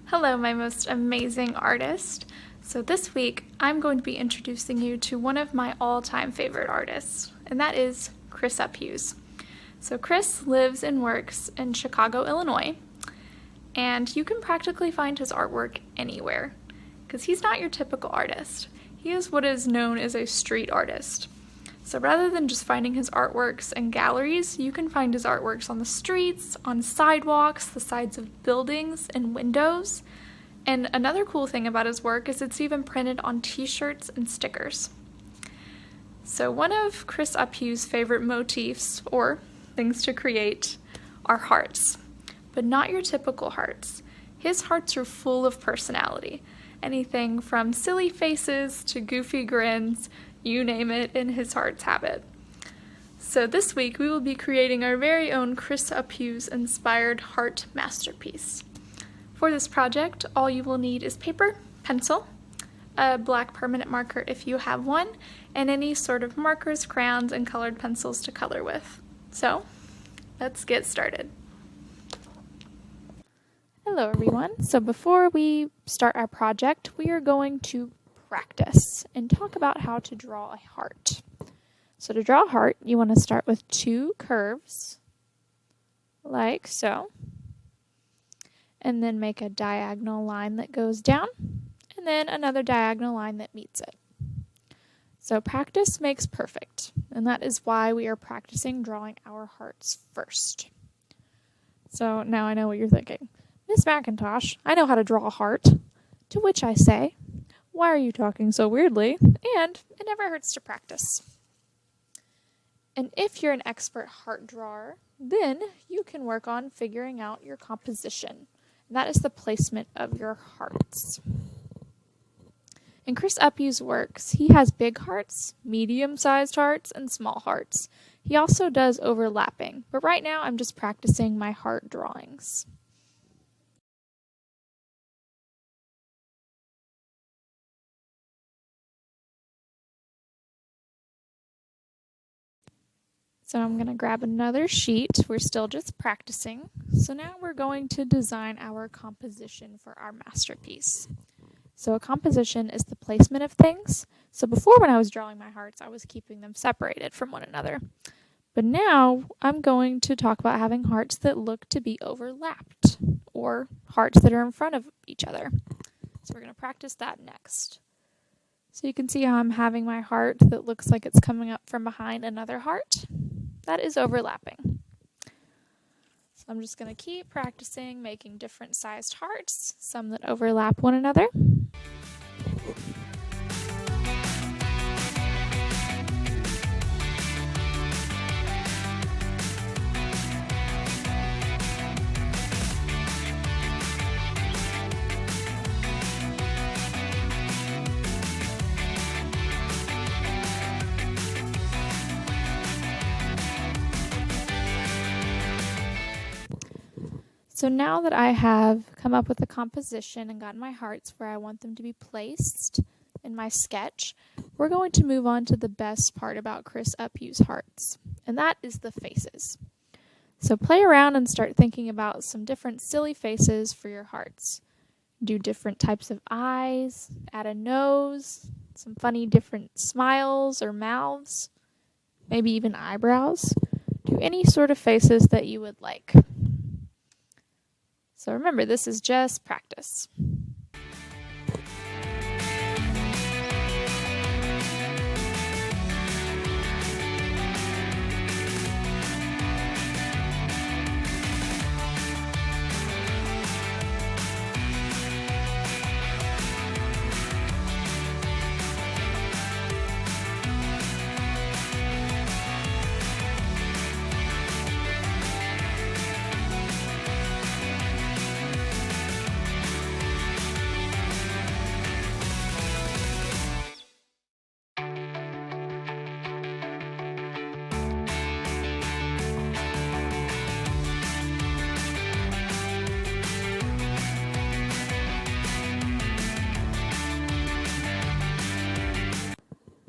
Hello, my most amazing artist. So this week, I'm going to be introducing you to one of my all-time favorite artists, and that is Chris Uphues. So Chris lives and works in Chicago, Illinois, and you can practically find his artwork anywhere, because he's not your typical artist. He is what is known as a street artist. So rather than just finding his artworks in galleries, you can find his artworks on the streets, on sidewalks, the sides of buildings, and windows. And another cool thing about his work is it's even printed on t-shirts and stickers. So one of Chris Uphues' favorite motifs, or things to create, are hearts. But not your typical hearts. His hearts are full of personality. Anything from silly faces to goofy grins, you name it, and his hearts have it. So this week we will be creating our very own Chris Uphues inspired heart masterpiece. For this project, all you will need is paper, pencil, a black permanent marker if you have one, and any sort of markers, crayons, and colored pencils to color with. So, let's get started. Hello everyone. So before we start our project, we are going to practice and talk about how to draw a heart. So to draw a heart, you want to start with two curves, like so, and then make a diagonal line that goes down, and then another diagonal line that meets it. So practice makes perfect, and that is why we are practicing drawing our hearts first. So now I know what you're thinking. Miss McIntosh, I know how to draw a heart. To which I say, why are you talking so weirdly? And it never hurts to practice. And if you're an expert heart drawer, then you can work on figuring out your composition. And that is the placement of your hearts. In Chris Uphues' works, he has big hearts, medium-sized hearts, and small hearts. He also does overlapping, but right now I'm just practicing my heart drawings. So I'm going to grab another sheet. We're still just practicing. So now we're going to design our composition for our masterpiece. So a composition is the placement of things. So before, when I was drawing my hearts, I was keeping them separated from one another. But now I'm going to talk about having hearts that look to be overlapped, or hearts that are in front of each other. So we're going to practice that next. So you can see how I'm having my heart that looks like it's coming up from behind another heart. That is overlapping. So I'm just going to keep practicing making different sized hearts, some that overlap one another. So now that I have come up with a composition and gotten my hearts where I want them to be placed in my sketch, we're going to move on to the best part about Chris Uphues' hearts, and that is the faces. So play around and start thinking about some different silly faces for your hearts. Do different types of eyes, add a nose, some funny different smiles or mouths, maybe even eyebrows. Do any sort of faces that you would like. So remember, this is just practice.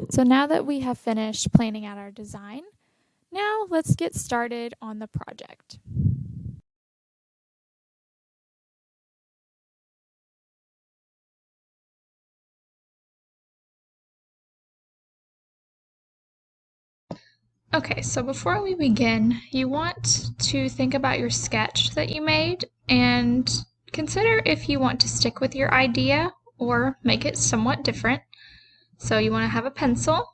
So now that we have finished planning out our design, now let's get started on the project. Okay, so before we begin, you want to think about your sketch that you made and consider if you want to stick with your idea or make it somewhat different. So you want to have a pencil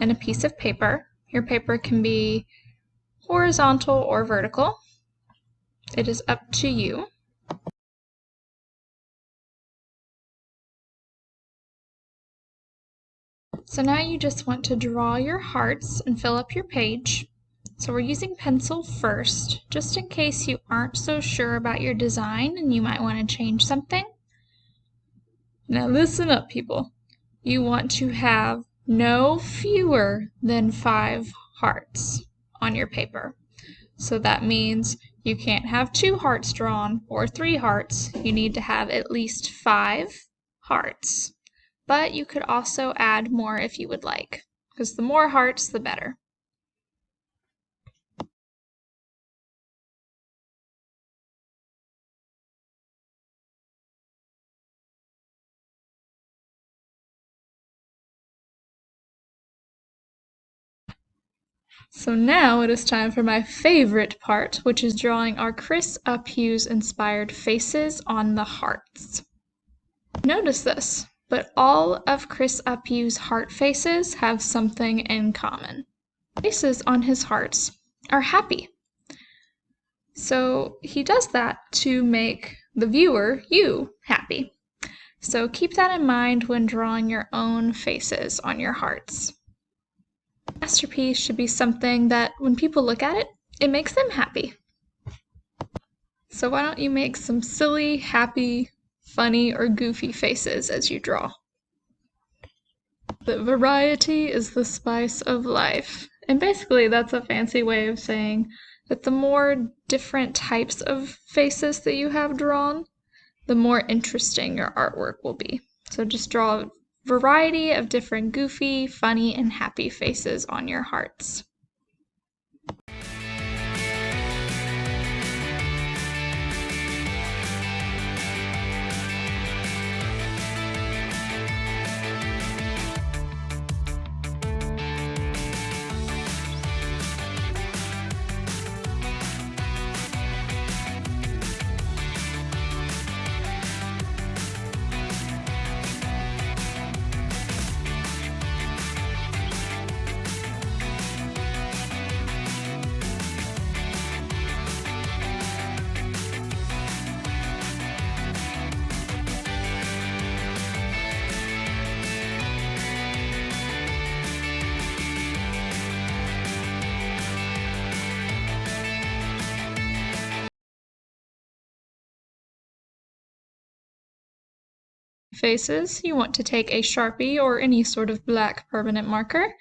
and a piece of paper. Your paper can be horizontal or vertical. It is up to you. So now you just want to draw your hearts and fill up your page. So we're using pencil first, just in case you aren't so sure about your design and you might want to change something. Now listen up, people. You want to have no fewer than 5 hearts on your paper. So that means you can't have 2 hearts drawn or 3 hearts. You need to have at least 5 hearts. But you could also add more if you would like, because the more hearts, the better. So now it is time for my favorite part, which is drawing our Chris Uphues inspired faces on the hearts. Notice this, but all of Chris Uphues' heart faces have something in common. Faces on his hearts are happy. So he does that to make the viewer, you, happy. So keep that in mind when drawing your own faces on your hearts. A masterpiece should be something that when people look at it, it makes them happy. So why don't you make some silly, happy, funny, or goofy faces as you draw? But variety is the spice of life. And basically that's a fancy way of saying that the more different types of faces that you have drawn, the more interesting your artwork will be. So just draw a variety of different goofy, funny, and happy faces on your hearts. Faces, you want to take a Sharpie or any sort of black permanent marker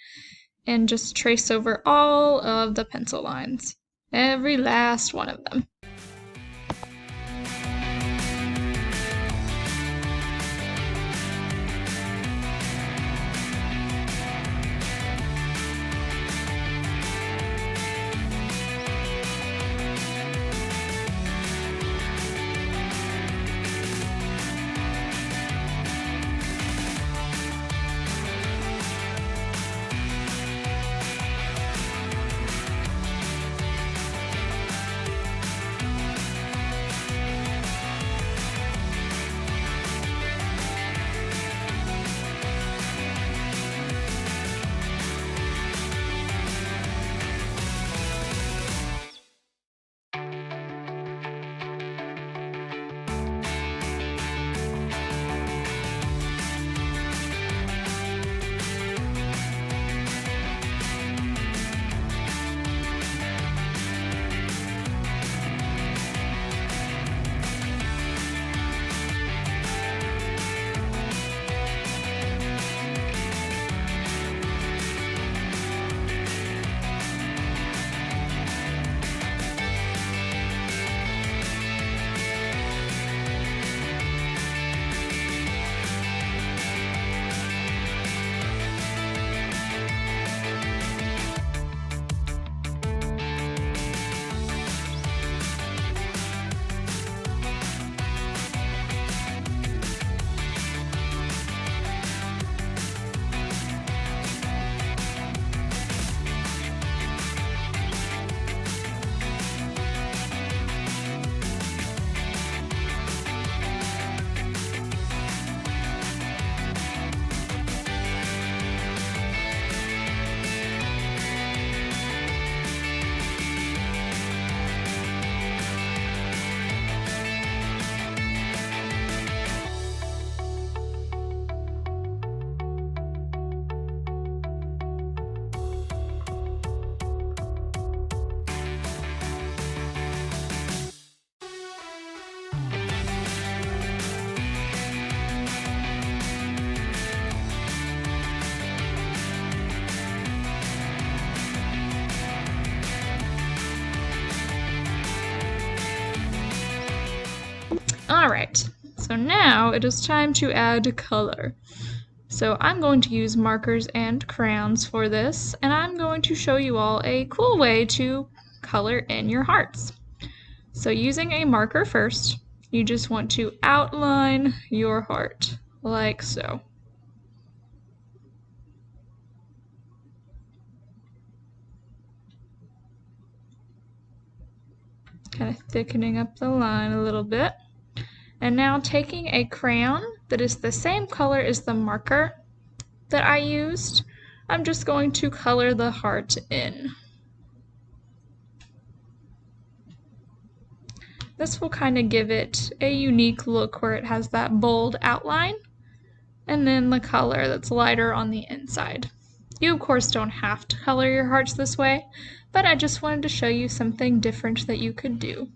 and just trace over all of the pencil lines, every last one of them. Alright, so now it is time to add color. So I'm going to use markers and crayons for this, and I'm going to show you all a cool way to color in your hearts. So using a marker first, you just want to outline your heart, like so. Kind of thickening up the line a little bit. And now taking a crayon that is the same color as the marker that I used, I'm just going to color the heart in. This will kind of give it a unique look where it has that bold outline, and then the color that's lighter on the inside. You of course don't have to color your hearts this way, but I just wanted to show you something different that you could do.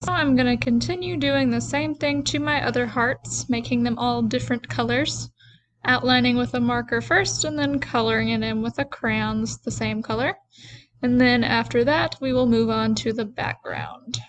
So I'm going to continue doing the same thing to my other hearts, making them all different colors, outlining with a marker first and then coloring it in with a crayon that's the same color. And then after that, we will move on to the background.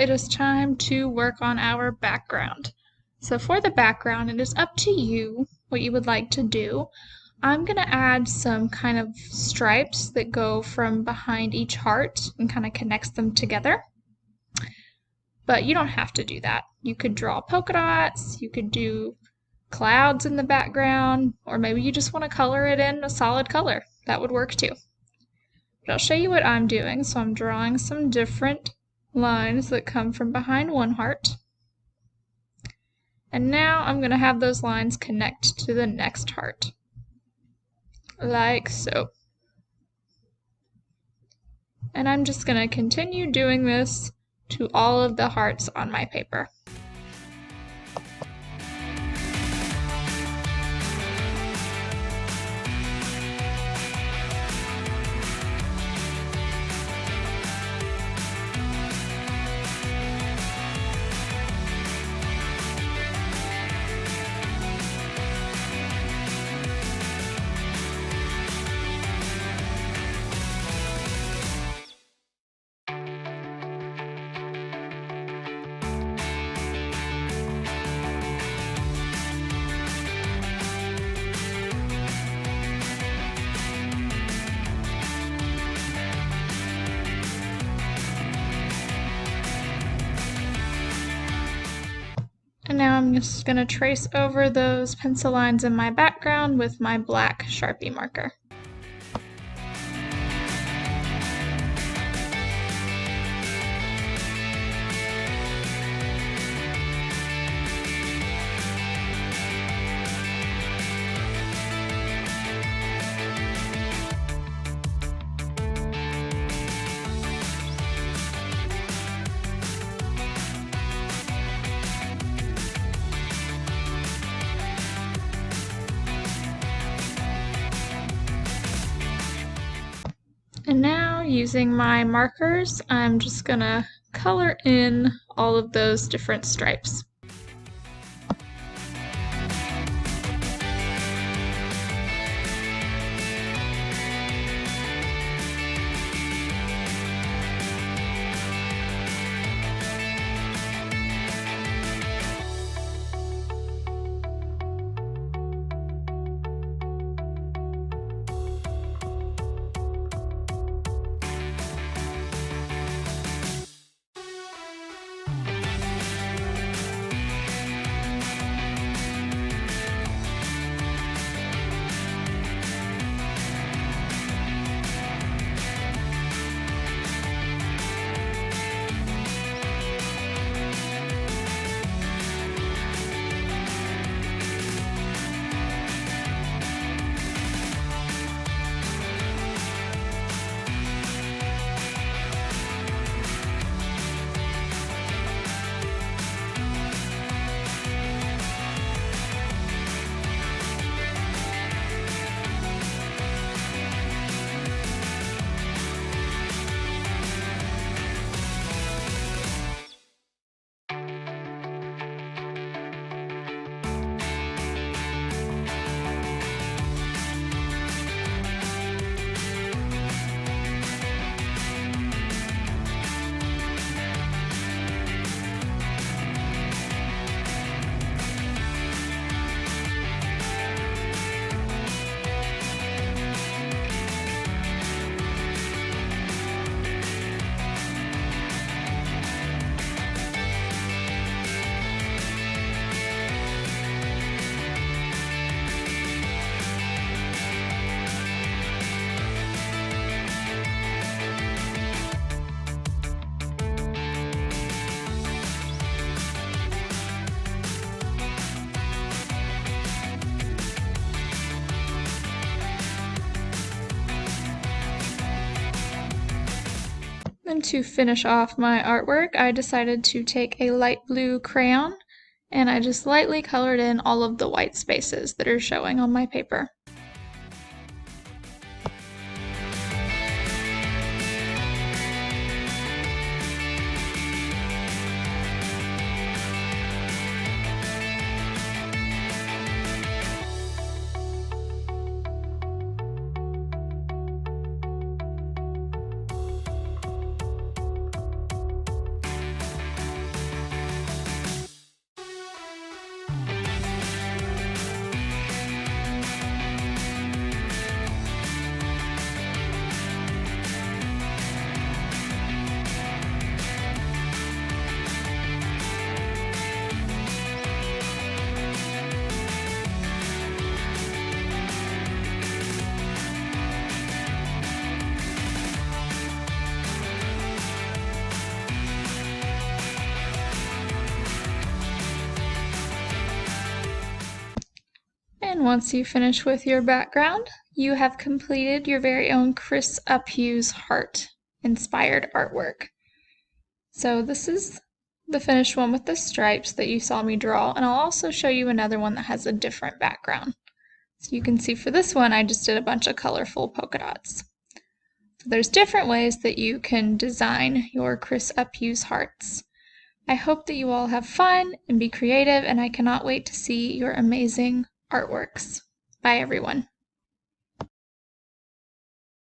it is time to work on our background. So for the background, it is up to you what you would like to do. I'm going to add some kind of stripes that go from behind each heart and kind of connects them together. But you don't have to do that. You could draw polka dots, you could do clouds in the background, or maybe you just want to color it in a solid color. That would work too. But I'll show you what I'm doing. So I'm drawing some different lines that come from behind one heart. And now I'm going to have those lines connect to the next heart, like so. And I'm just going to continue doing this to all of the hearts on my paper. And now I'm just going to trace over those pencil lines in my background with my black Sharpie marker. And now, using my markers, I'm just gonna color in all of those different stripes. Then to finish off my artwork, I decided to take a light blue crayon and I just lightly colored in all of the white spaces that are showing on my paper. And once you finish with your background, you have completed your very own Chris Uphues heart inspired artwork. So this is the finished one with the stripes that you saw me draw, and I'll also show you another one that has a different background. So you can see for this one I just did a bunch of colorful polka dots. So there's different ways that you can design your Chris Uphues hearts. I hope that you all have fun and be creative, and I cannot wait to see your amazing artworks. Bye everyone.